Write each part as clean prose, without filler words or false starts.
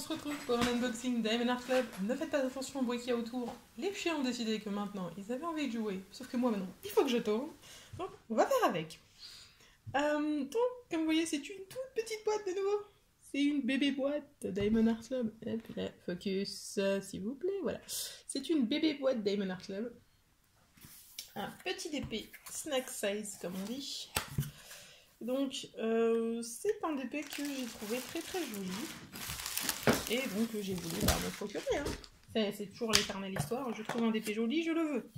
se retrouve pour un unboxing Diamond Art Club. Ne faites pas attention au bruit qu'il y a autour. Les chiens ont décidé que maintenant, ils avaient envie de jouer. Sauf que moi, maintenant, il faut que je tourne. Donc, on va faire avec. Donc, comme vous voyez, c'est une toute petite boîte de nouveau. C'est une bébé boîte Diamond Art Club. Hop là, focus, s'il vous plaît. Voilà. C'est une bébé boîte Diamond Art Club. Un petit DP snack size, comme on dit. Donc, c'est un DP que j'ai trouvé très très joli. Et donc, j'ai voulu me procurer. Hein. C'est toujours l'éternelle histoire. Je trouve un DP joli, je le veux.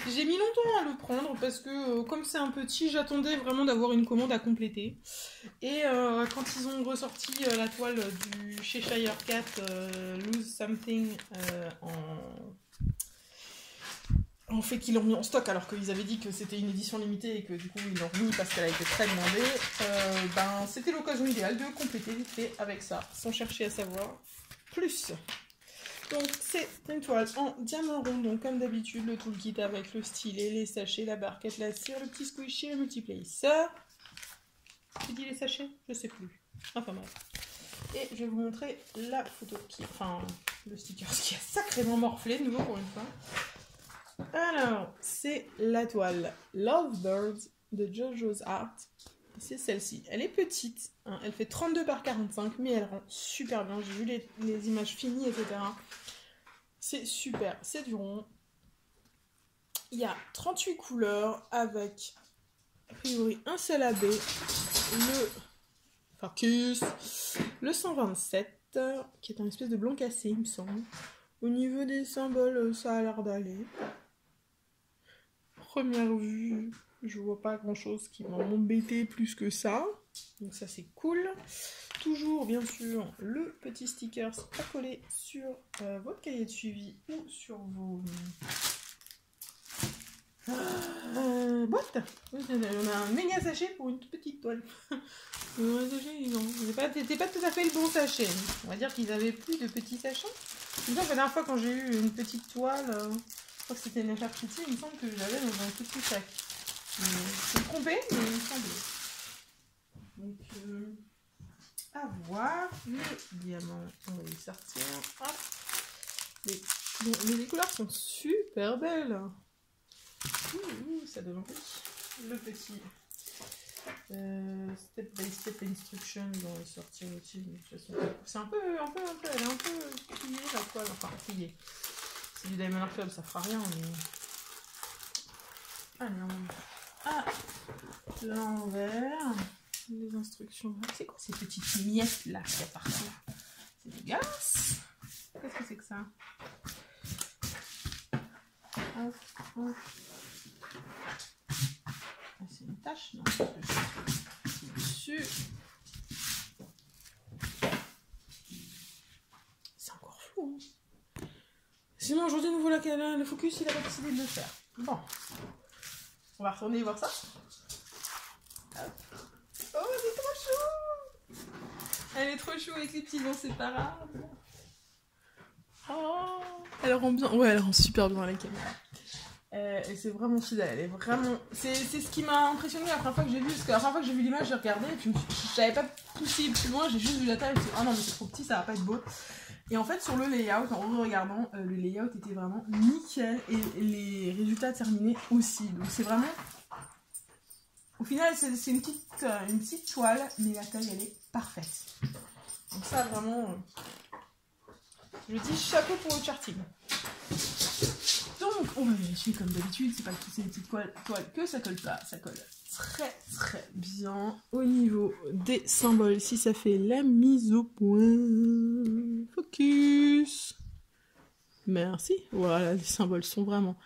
J'ai mis longtemps à le prendre parce que, comme c'est un petit, j'attendais vraiment d'avoir une commande à compléter. Et quand ils ont ressorti la toile du Cheshire Cat Lose Something en fait qu'ils l'ont mis en stock alors qu'ils avaient dit que c'était une édition limitée et que du coup ils l'ont remis parce qu'elle a été très demandée, c'était l'occasion idéale de compléter vite fait avec ça, sans chercher à savoir plus. Donc c'est une toile en diamant rond, donc comme d'habitude le toolkit avec le stylet, les sachets, la barquette, la cire, le petit squishy, le multiplacer. Tu dis les sachets? Je sais plus. Enfin bref. Et je vais vous montrer la photo le sticker qui a sacrément morflé de nouveau pour une fois. Alors, c'est la toile Lovebirds de JoJo's Art. C'est celle-ci. Elle est petite, hein, elle fait 32 par 45, mais elle rend super bien. J'ai vu les images finies, etc. C'est super, c'est du rond. Il y a 38 couleurs avec, a priori, un seul AB, le Focus, le 127, qui est un espèce de blanc cassé, il me semble. Au niveau des symboles, ça a l'air d'aller. Première vue, je vois pas grand chose qui m'a embêté plus que ça. Donc ça c'est cool. Toujours bien sûr le petit sticker à coller sur votre cahier de suivi ou sur vos boîtes. On a un méga sachet pour une toute petite toile. C'était pas tout à fait le bon sachet. On va dire qu'ils avaient plus de petits sachets. Donc, la dernière fois quand j'ai eu une petite toile, je crois que c'était une Nefertiti, il me semble que j'avais dans un petit sac. Je me suis trompée, mais il me semblait. Donc, à voir. Le diamant, on va les sortir. Les couleurs sont super belles. Ça donne envie. Le petit step by step instruction, on va les sortir aussi. C'est un peu, elle est un peu pliée la toile, enfin pliée. C'est du Diamond Art Club, ça fera rien, mais... Alors, l'envers, les instructions. C'est quoi ces petites miettes là qu'il y a partout? C'est dégueulasse. Qu'est-ce que c'est que ça? Hop, hop. C'est une tache, non? C'est dessus. C'est encore flou. Hein. Sinon, aujourd'hui, nous voilà le focus, il a pas décidé de le faire. Bon. On va retourner voir ça. Hop. Oh, c'est trop chou! Elle est trop chou avec les petits inséparables. Oh, elle rend bien. Ouais, elle rend super bien à la caméra. Et c'est vraiment fidèle, elle est vraiment... C'est ce qui m'a impressionné la première fois que j'ai vu, parce que la première fois que j'ai vu l'image, j'ai regardé, et puis je savais pas pousser plus loin, j'ai juste vu la taille, et je me suis dit, ah non mais c'est trop petit, ça va pas être beau. Et en fait sur le layout, en regardant, le layout était vraiment nickel, et les résultats terminés aussi, donc c'est vraiment... Au final c'est une petite toile, mais la taille elle est parfaite. Donc ça vraiment... Je dis chapeau pour le charting. Donc, on va vérifier comme d'habitude, c'est pas que c'est une petite toile que ça colle pas, ça colle très très bien au niveau des symboles. Ici, ça fait la mise au point. Focus. Merci. Voilà, les symboles sont vraiment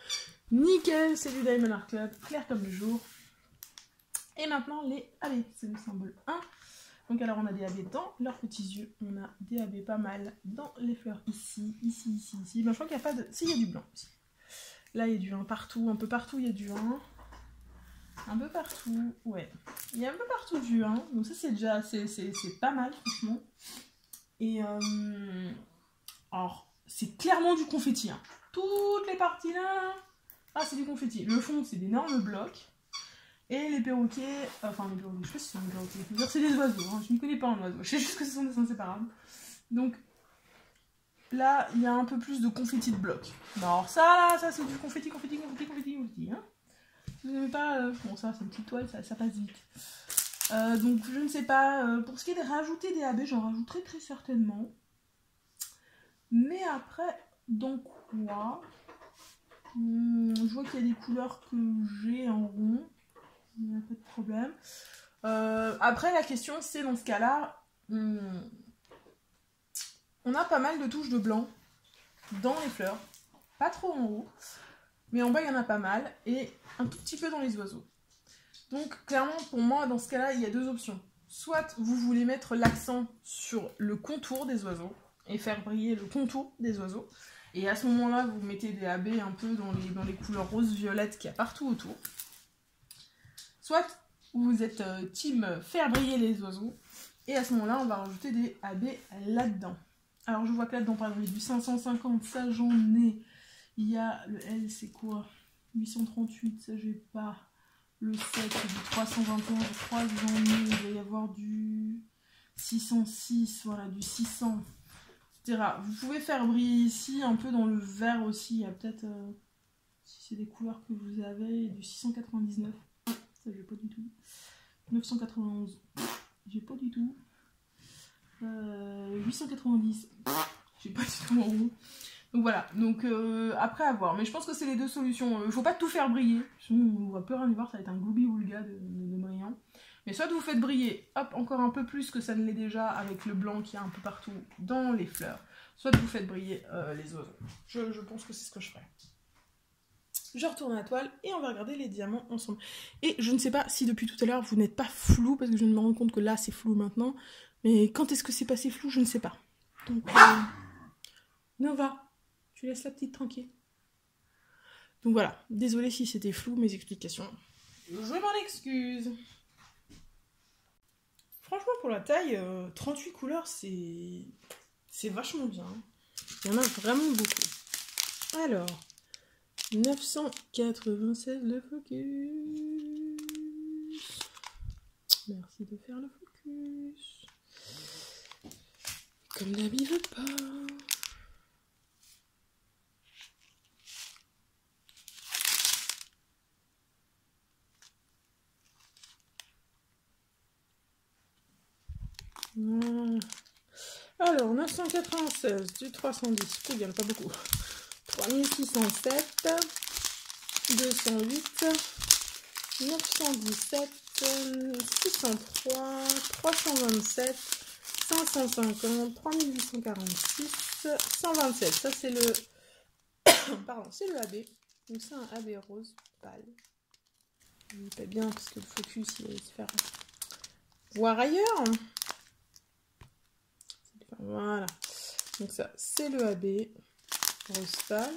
nickel. C'est du Diamond Art Club, clair comme le jour. Et maintenant, allez, c'est le symbole 1. Donc alors on a des AB dans leurs petits yeux, on a des AB pas mal dans les fleurs ici. Ben, je crois qu'il n'y a pas de... Si, il y a du blanc aussi. Là il y a du 1 partout, un peu partout il y a du 1. Un peu partout, ouais. Il y a un peu partout du 1, donc ça c'est déjà, c'est pas mal franchement. Et alors c'est clairement du confetti, hein. Toutes les parties là, c'est du confetti. Le fond c'est d'énormes blocs. Et les perroquets, enfin les perroquets, je sais pas si c'est des perroquets, c'est des oiseaux, hein. Je ne connais pas un oiseau, je sais juste que ce sont des inséparables. Donc là, il y a un peu plus de confetti de bloc. Alors ça c'est du confetti. Hein. Si vous n'aimez pas, bon ça c'est une petite toile, ça passe vite. Donc je ne sais pas, pour ce qui est de rajouter des AB, j'en rajouterai très certainement. Mais après, dans quoi je vois qu'il y a des couleurs que j'ai en rond. Il n'y a pas de problème. Après la question c'est dans ce cas-là, on a pas mal de touches de blanc dans les fleurs. Pas trop en haut, mais en bas il y en a pas mal. Et un tout petit peu dans les oiseaux. Donc clairement pour moi dans ce cas-là il y a deux options. Soit vous voulez mettre l'accent sur le contour des oiseaux et faire briller le contour des oiseaux. Et à ce moment-là vous mettez des AB un peu dans les couleurs rose-violette qu'il y a partout autour. Soit vous êtes team faire briller les oiseaux. Et à ce moment-là on va rajouter des AB là-dedans. Alors je vois que là-dedans par exemple du 550, ça j'en ai. Il y a le L c'est quoi? 838, ça j'ai pas. Le 7, du 321, je crois que j'en ai. Il va y avoir du 606, voilà, du 600, etc. Vous pouvez faire briller ici, un peu dans le vert aussi. Il y a peut-être, si c'est des couleurs que vous avez, du 699. Ça, j'ai pas du tout. 991, j'ai pas du tout. 890, j'ai pas du tout en haut. Donc voilà, donc après à voir. Mais je pense que c'est les deux solutions. Il faut pas tout faire briller. On va plus rien y voir, ça va être un gloubi-boulga de brillant. Mais soit vous faites briller, hop, encore un peu plus que ça ne l'est déjà avec le blanc qui est un peu partout dans les fleurs. Soit vous faites briller les oiseaux. Je pense que c'est ce que je ferai. Je retourne à la toile et on va regarder les diamants ensemble. Et je ne sais pas si depuis tout à l'heure vous n'êtes pas flou, parce que je me rends compte que là c'est flou maintenant. Mais quand est-ce que c'est passé flou, je ne sais pas. Donc, Nova, tu laisses la petite tranquille. Donc voilà, désolée si c'était flou mes explications. Je m'en excuse. Franchement pour la taille, 38 couleurs c'est vachement bien. Il y en a vraiment beaucoup. Alors, 996 le focus. Merci de faire le focus. Comme l'ami veut pas. Alors, 996 du 310, il n'y en a pas beaucoup. 3607, 208, 917, 603, 327, 550, 3846, 127. Ça, c'est le... Pardon, c'est le AB. Donc, c'est un AB rose pâle. Il est pas bien parce que le focus, il va se faire voir ailleurs. Voilà. Donc ça, c'est le AB rose pâle.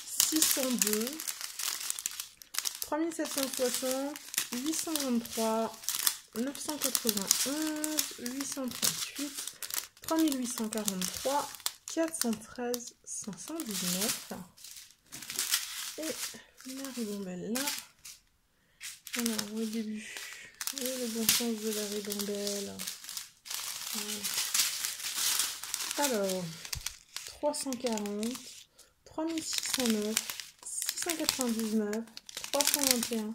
602, 3760, 823, 991, 838, 3843, 413, 519. Et la ribambelle là. Alors, au début, et le bon sens de la ribambelle. Voilà. Alors, 340, 3609, 699, 321,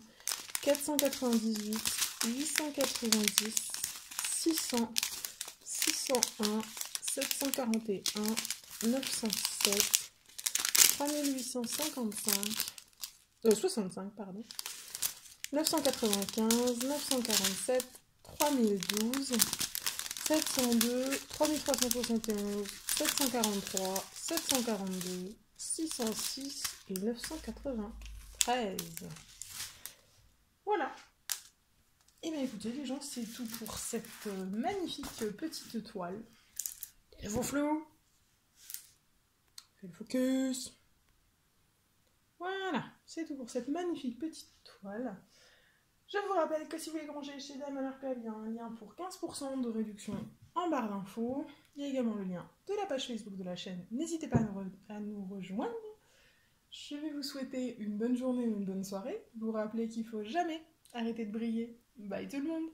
498, 890, 600, 601, 741, 907, 3855, 65, pardon, 995, 947, 3012, 702, 3371, 743, 742, 606 et 993. Voilà. Et bien écoutez les gens, c'est tout pour cette magnifique petite toile. Et vos flous. Fais le focus. Voilà, c'est tout pour cette magnifique petite toile. Je vous rappelle que si vous voulez granger chez Diamond RP, il y a un lien pour 15% de réduction en barre d'infos. Il y a également le lien de la page Facebook de la chaîne. N'hésitez pas à nous rejoindre. Je vais vous souhaiter une bonne journée ou une bonne soirée. Vous rappelez qu'il ne faut jamais arrêter de briller. Bye tout le monde!